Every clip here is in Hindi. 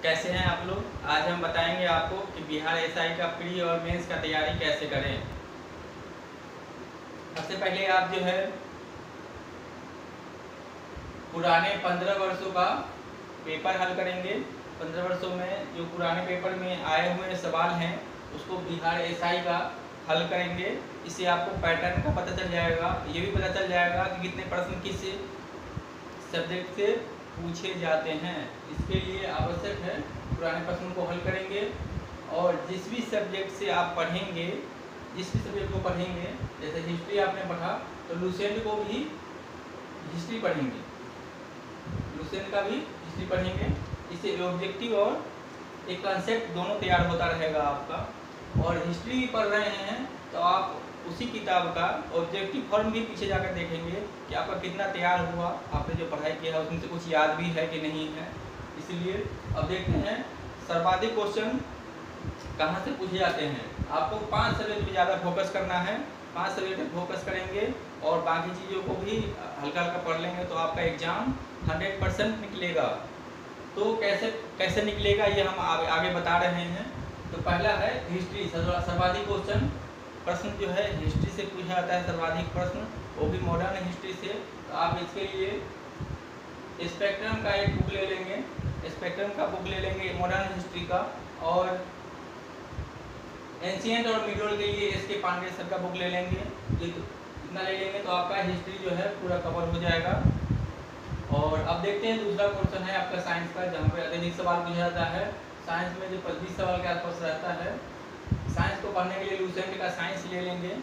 कैसे हैं आप लोग। आज हम बताएंगे आपको कि बिहार एसआई का प्री और मेंस का तैयारी कैसे करें। सबसे पहले आप जो है पुराने 15 वर्षों का पेपर हल करेंगे। 15 वर्षों में जो पुराने पेपर में आए हुए सवाल हैं उसको बिहार एसआई का हल करेंगे। इससे आपको पैटर्न का पता चल जाएगा, ये भी पता चल जाएगा कि कितने प्रश्न किस सब्जेक्ट से पूछे जाते हैं। इसके लिए आवश्यक है पुराने प्रश्नों को हल करेंगे और जिस भी सब्जेक्ट से आप पढ़ेंगे, जिस भी सब्जेक्ट को पढ़ेंगे, जैसे हिस्ट्री आपने पढ़ा तो लुसेंट को भी हिस्ट्री पढ़ेंगे, लुसेंट का भी हिस्ट्री पढ़ेंगे। इससे ऑब्जेक्टिव और एक कंसेप्ट दोनों तैयार होता रहेगा आपका। और हिस्ट्री पढ़ रहे हैं तो आप उसी किताब का ऑब्जेक्टिव फॉर्म भी पीछे जाकर देखेंगे कि आपका कितना तैयार हुआ, आपने जो पढ़ाई किया है उसमें से कुछ याद भी है कि नहीं है। इसलिए अब देखते हैं सर्वाधिक क्वेश्चन कहाँ से पूछे जाते हैं। आपको 5 सब्जेक्ट पे ज़्यादा फोकस करना है, 5 सब्जेक्ट पे फोकस करेंगे और बाकी चीज़ों को भी हल्का हल्का पढ़ लेंगे तो आपका एग्ज़ाम 100% निकलेगा। तो कैसे निकलेगा ये हम आगे बता रहे हैं। तो पहला है हिस्ट्री, सर्वाधिक क्वेश्चन प्रश्न जो है हिस्ट्री से पूछा जाता है, सर्वाधिक प्रश्न, वो भी मॉडर्न हिस्ट्री से। तो आप इसके लिए स्पेक्ट्रम का एक बुक ले लेंगे, स्पेक्ट्रम का बुक ले लेंगे मॉडर्न हिस्ट्री का। और एंशिएंट और मिडल के लिए एस के पांडे सर का बुक ले लेंगे। ये इतना ले लेंगे तो आपका हिस्ट्री जो है पूरा कवर हो जाएगा। और अब देखते हैं दूसरा क्वेश्चन है आपका साइंस का, जहाँ पे अत्यधिक सवाल पूछा जाता है। साइंस में जो 20 सवाल के आसपास रहता है। साइंस को पढ़ने के लिए लुसेंट का साइंस ले लेंगे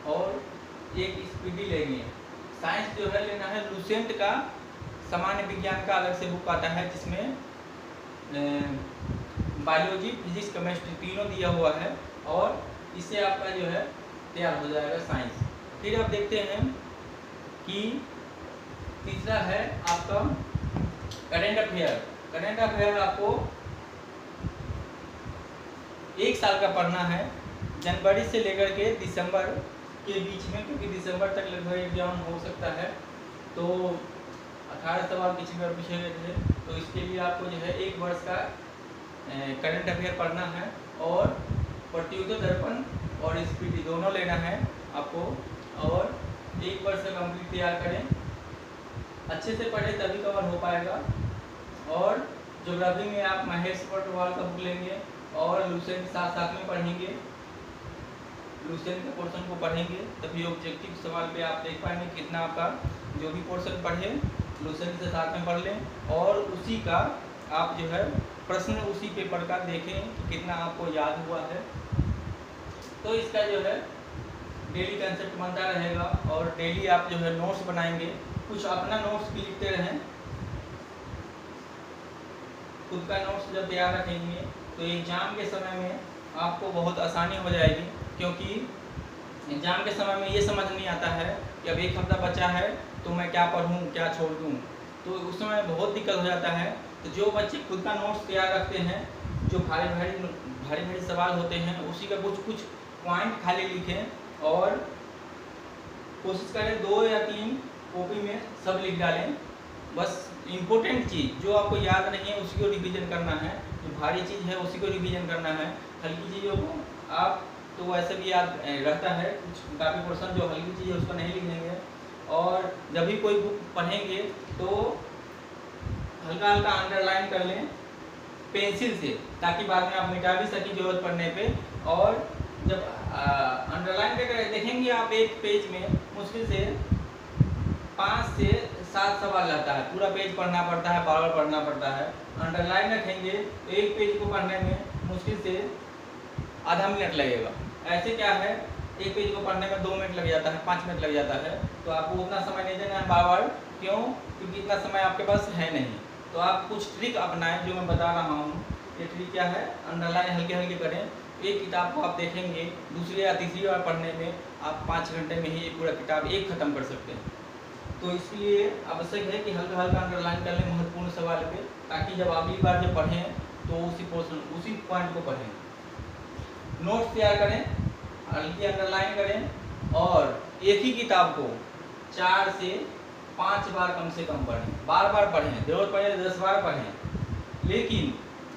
और एक स्पीडी लेंगे। साइंस जो है लेना है लुसेंट का सामान्य विज्ञान का अलग से बुक आता है जिसमें बायोलॉजी, फिजिक्स, केमिस्ट्री तीनों दिया हुआ है और इससे आपका जो है तैयार हो जाएगा साइंस। फिर आप देखते हैं कि तीसरा है आपका करेंट अफेयर। करेंट अफेयर आपको 1 साल का पढ़ना है, जनवरी से लेकर के दिसंबर के बीच में, क्योंकि दिसंबर तक लगभग एग्जाम हो सकता है। तो 18 सवाल पिछली बार पूछे गए थे, तो इसके लिए आपको जो है 1 वर्ष का करंट अफेयर पढ़ना है और प्रतियोगिता दर्पण और स्पीडी दोनों लेना है आपको। और 1 वर्ष का कंप्लीट तैयार करें, अच्छे से पढ़े तभी कवर हो पाएगा। और ज्योग्राफी में आप महेश पटवाल का बुक लेंगे और लुसेंट साथ साथ में पढ़ेंगे, लुसेंट के पोर्शन को पढ़ेंगे तभी ऑब्जेक्टिव सवाल पे आप देख पाएंगे कितना आपका जो भी पोर्शन पढ़े लुसेंट से साथ में पढ़ लें और उसी का आप जो है प्रश्न उसी पेपर का देखें कि कितना आपको याद हुआ है। तो इसका जो है डेली कंसेप्ट बनता रहेगा और डेली आप जो है नोट्स बनाएंगे, कुछ अपना नोट्स भी लिखते रहें। खुद का नोट्स जब तैयार रखेंगे तो एग्ज़ाम के समय में आपको बहुत आसानी हो जाएगी, क्योंकि एग्ज़ाम के समय में ये समझ नहीं आता है कि अब 1 हफ्ता बचा है तो मैं क्या पढ़ूँ क्या छोड़ दूँ, तो उस समय बहुत दिक्कत हो जाता है। तो जो बच्चे खुद का नोट्स तैयार रखते हैं, जो भारी भारी सवाल होते हैं उसी का कुछ पॉइंट खाली लिखें और कोशिश करें 2 या 3 कॉपी में सब लिख डालें। बस इम्पोर्टेंट चीज़ जो आपको याद नहीं है उसी को रिवीजन करना है, जो भारी चीज़ है उसी को रिवीजन करना है। हल्की चीज़ों को आप तो वैसे भी याद रहता है, कुछ काफ़ी पोर्शन जो हल्की चीज़ है उसको नहीं लिखेंगे। और जब भी कोई बुक पढ़ेंगे तो हल्का हल्का अंडरलाइन कर लें पेंसिल से, ताकि बाद में आप मिटा भी सकें जरूरत पड़ने पे। और जब अंडरलाइन करके देखेंगे आप एक पेज में मुश्किल से 5 से 7 सवाल रहता है, पूरा पेज पढ़ना पड़ता है, बार बार पढ़ना पड़ता है। अंडरलाइन रखेंगे तो एक पेज को पढ़ने में मुश्किल से आधा मिनट लगेगा। ऐसे क्या है एक पेज को पढ़ने में 2 मिनट लग जाता है, 5 मिनट लग जाता है। तो आपको उतना समय नहीं देना है बार बार, क्यों? क्योंकि इतना समय आपके पास है नहीं। तो आप कुछ ट्रिक अपनाएं जो मैं बता रहा हूँ। ये ट्रिक क्या है, अंडरलाइन हल्के हल्के करें। एक किताब को आप देखेंगे दूसरी या तीसरी बार पढ़ने में आप 5 घंटे में ही एक पूरा किताब एक ख़त्म कर सकते हैं। तो इसलिए आवश्यक है कि हल्का हल्का अंडरलाइन कर लें महत्वपूर्ण सवाल पे, ताकि जब अगली बार जब पढ़ें तो उसी पोर्शन उसी पॉइंट को पढ़ें। नोट्स तैयार करें, हल्की अंडरलाइन करें और एक ही किताब को 4 से 5 बार कम से कम पढ़ें, बार बार पढ़ें, जरूरत पड़े तो 10 बार पढ़ें। लेकिन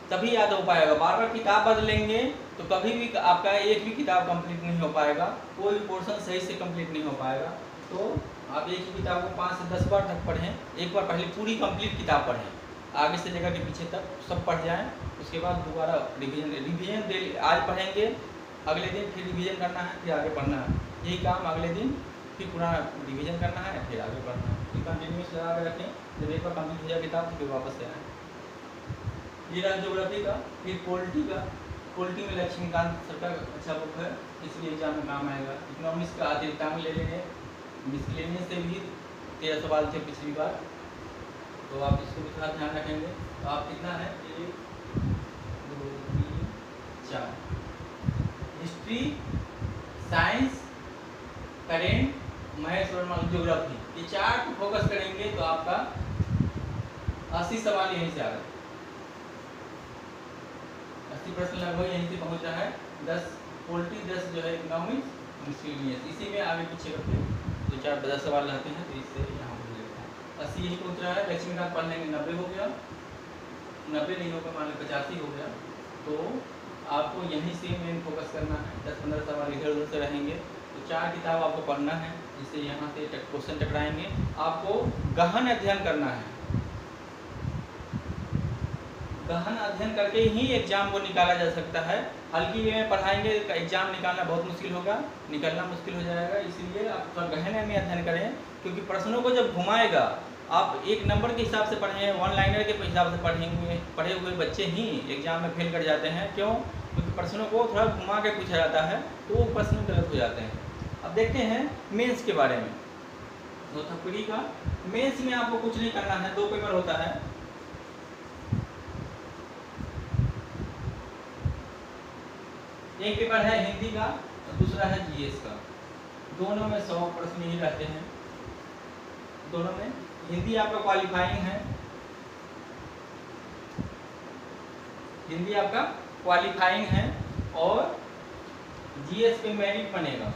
तभी याद हो पाएगा। बार बार किताब बदलेंगे तो कभी भी आपका एक भी किताब कंप्लीट नहीं हो पाएगा, कोई भी पोर्शन सही से कंप्लीट नहीं हो पाएगा। तो आप एक ही किताब को 5 से 10 बार तक पढ़ें। एक बार पहले पूरी कंप्लीट किताब पढ़ें, आगे से लेकर के पीछे तक सब पढ़ जाएं। उसके बाद दोबारा रिवीजन डेली, आज पढ़ेंगे, अगले दिन फिर रिवीजन करना है, फिर आगे पढ़ना है। यही काम अगले दिन फिर पूरा रिवीजन करना है, फिर आगे पढ़ना है। फिर कंटिन्यूस लगा के रखें, जब एक बार कंप्लीट हो जाए किताब फिर वापस से आएँ। ये रहा ज्योग्राफी का। फिर पॉलिटी का। पॉलिटी में लक्ष्मीकांत सर का अच्छा बुक है, इसलिए एग्जाम में काम आएगा। इकोनॉमिक्स का अतिरिक्तांक ले लेंगे, मिसलेनियस से भी 13 सवाल थे पिछली बार, तो आप इसको भी थोड़ा ध्यान रखेंगे। तो आप कितना है, 1 2 3 4। हिस्ट्री, साइंस, करेंट, मैथ्स और ज्योग्राफी, ये 4 को फोकस करेंगे तो आपका 80 सवाल यहीं से आ गए। 80% लगभग यहीं से पहुंच रहा है। 10 पॉलिटी, 10 जो है इकोनॉमिक्स, मिसलेनियस, इसी में आगे पीछे करके 2-4-10 सवाल रहते हैं, तो इससे यहाँ हो जाता है। 80 यही पहुँच रहा है। लक्ष्मीकांत पढ़ लेंगे, 90 हो गया। 90 नहीं होगा, मान लो 85 हो गया। तो आपको यहीं से मेन फोकस करना है। 10-15 सवाल इधर उधर से रहेंगे, तो 4 किताब आपको पढ़ना है, जिससे यहाँ से क्वेश्चन टकराएंगे। आपको गहन अध्ययन करना है। गहन अध्ययन करके ही एग्जाम को निकाला जा सकता है। हल्की वे में पढ़ाएंगे एग्जाम निकालना बहुत मुश्किल होगा, निकलना मुश्किल हो जाएगा। इसलिए आप थोड़ा गहन में अध्ययन करें, क्योंकि प्रश्नों को जब घुमाएगा, आप एक नंबर के हिसाब से पढ़ें, वन लाइनर के हिसाब से पढ़ेंगे, पढ़े हुए बच्चे ही एग्जाम में फेल कर जाते हैं। क्यों? क्योंकि प्रश्नों को थोड़ा घुमा के पूछा जाता है, तो वो प्रश्न गलत हो जाते हैं। अब देखते हैं मेंस के बारे में। तो था प्री का। मेंस में आपको कुछ नहीं करना है, 2 पेपर होता है। एक पेपर है हिंदी का और दूसरा है जीएस का। दोनों में 100 प्रश्न ही रहते हैं। दोनों में हिंदी आपका क्वालिफाइंग है, हिंदी आपका क्वालिफाइंग है, और जीएस पे मेरिट बनेगा।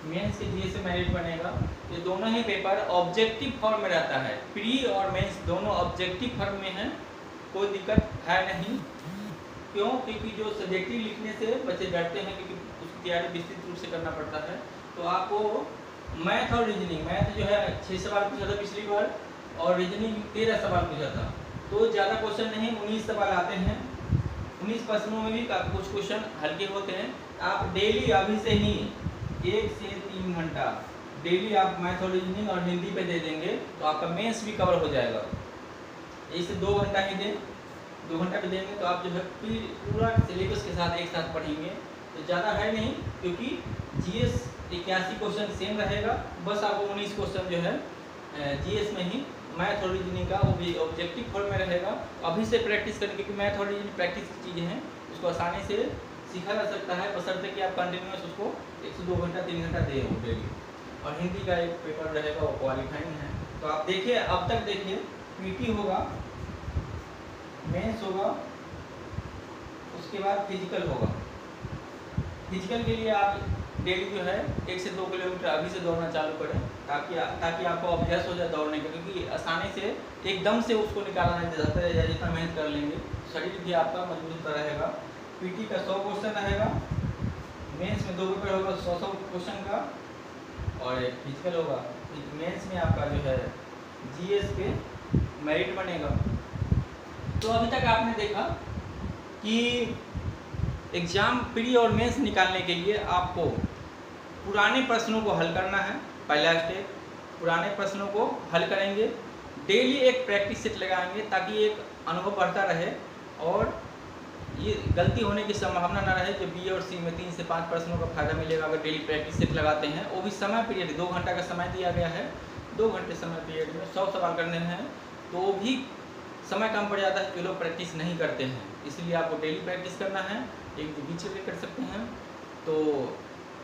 मेंस के जीएस से मेरिट बनेगा। ये दोनों ही पेपर ऑब्जेक्टिव फॉर्म में रहता है। प्री और मेंस दोनों ऑब्जेक्टिव फॉर्म में है, कोई दिक्कत है नहीं। क्यों? क्योंकि जो सब्जेक्टिव लिखने से बच्चे डरते हैं, क्योंकि उसकी तैयारी विस्तृत रूप से करना पड़ता है। तो आपको मैथ और रीजनिंग, मैथ जो है 6 सवाल पूछा था पिछली बार, और रीजनिंग 13 सवाल पूछा था। तो ज़्यादा क्वेश्चन नहीं, 19 सवाल आते हैं। 19 प्रश्नों में भी कुछ क्वेश्चन हल्के होते हैं। आप डेली अभी से ही 1 से 3 घंटा डेली आप मैथ और रीजनिंग और हिंदी पे दे देंगे, तो आपका मेंस भी कवर हो जाएगा। इसे 2 घंटा ही दें, 2 घंटा भी देंगे तो आप जो है पूरा सिलेबस के साथ एक साथ पढ़ेंगे। तो ज़्यादा है नहीं, क्योंकि जीएस 81 क्वेश्चन सेम रहेगा, बस आपको 19 क्वेश्चन जो है जीएस में ही मैथ और रीजनिंग का, वो भी ऑब्जेक्टिव फॉर्म में रहेगा। अभी से प्रैक्टिस करें, क्योंकि मैथ और रीजनिंग प्रैक्टिस की चीज़ें हैं, उसको आसानी से सीखा जा सकता है, बशर्ते कि आप कंटिन्यूस उसको 1 से 2 घंटा 3 घंटा दे हो डेली। और हिंदी का एक पेपर रहेगा, वो क्वालिफाइंग है। तो आप देखिए, अब तक देखिए, पीटी होगा, मेंस होगा, उसके बाद फिजिकल होगा। फिजिकल के लिए आप डेली जो है 1 से 2 किलोमीटर अभी से दौड़ना चालू करें, ताकि आपको अभ्यास हो जाए दौड़ने का। क्योंकि आसानी से एकदम से उसको निकाला नहीं जा सकता है, या जितना मेहनत कर लेंगे शरीर भी आपका मजबूत रहेगा। पीटी का 100 क्वेश्चन रहेगा, मेंस में 2 पेपर होगा 100 क्वेश्चन का, और एक फिजिकल होगा। मेंस में आपका जो है जीएस पे मेरिट बनेगा। तो अभी तक आपने देखा कि एग्ज़ाम प्री और मेंस निकालने के लिए आपको पुराने प्रश्नों को हल करना है। पहला स्टेप, पुराने प्रश्नों को हल करेंगे, डेली एक प्रैक्टिस सेट लगाएंगे, ताकि एक अनुभव बढ़ता रहे और ये गलती होने की संभावना ना रहे। जो बी और सी में 3 से 5 प्रश्नों का फायदा मिलेगा अगर डेली प्रैक्टिस सेट लगाते हैं। वो भी समय पीरियड 2 घंटा का समय दिया गया है, 2 घंटे समय पीरियड में 100 सवाल करने हैं, तो भी समय कम पड़ जाता है कि लोग प्रैक्टिस नहीं करते हैं। इसलिए आपको डेली प्रैक्टिस करना है, एक दिन बीच में कर सकते हैं। तो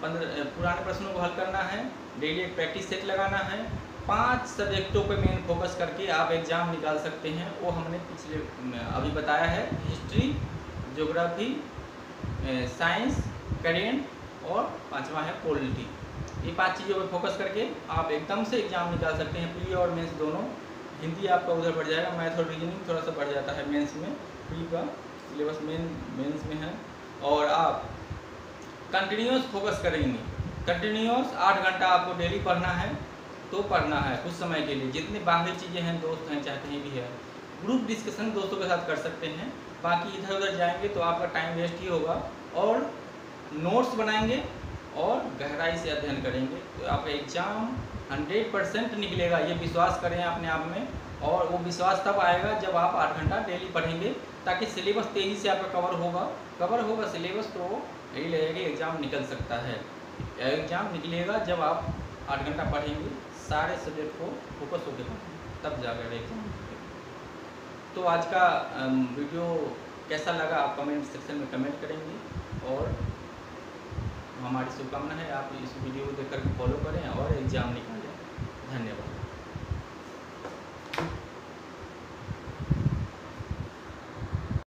15 पुराने प्रश्नों को हल करना है, डेली एक प्रैक्टिस सेट लगाना है। 5 सब्जेक्टों पे मेन फोकस करके आप एग्ज़ाम निकाल सकते हैं। वो हमने पिछले अभी बताया है, हिस्ट्री, ज्योग्राफी, साइंस, करेंट और 5वां है पॉलिटी। ये 5 चीज़ों पर फोकस करके आप एकदम से एग्ज़ाम निकाल सकते हैं, प्री और मेंस दोनों। हिंदी आपका उधर बढ़ जाएगा, मैथ और रीजनिंग थोड़ा सा बढ़ जाता है मेंस में, प्री का सिलेबस मेंस में है। और आप कंटिन्यूस फोकस करेंगे, कंटिन्यूस 8 घंटा आपको डेली पढ़ना है तो पढ़ना है कुछ समय के लिए। जितनी बाहरी चीज़ें हैं, दोस्त हैं, चाहे कहीं भी है, ग्रुप डिस्कशन दोस्तों के साथ कर सकते हैं। बाकी इधर उधर जाएंगे तो आपका टाइम वेस्ट ही होगा। और नोट्स बनाएंगे और गहराई से अध्ययन करेंगे तो आपका एग्ज़ाम 100% निकलेगा, ये विश्वास करें अपने आप में। और वो विश्वास तब आएगा जब आप 8 घंटा डेली पढ़ेंगे, ताकि सिलेबस तेज़ी से आपका कवर होगा सिलेबस, तो यही लगेगा कि एग्ज़ाम निकल सकता है। एग्ज़ाम निकलेगा जब आप 8 घंटा पढ़ेंगे, सारे सब्जेक्ट को फोकस होकर पढ़ेंगे, तब जाकर एग्ज़ाम निकलेगा। तो आज का वीडियो कैसा लगा आप कमेंट सेक्शन में कमेंट करेंगे। और हमारी शुभकामना है आप इस वीडियो को देखकर फॉलो करें और एग्ज़ाम निकालें। धन्यवाद।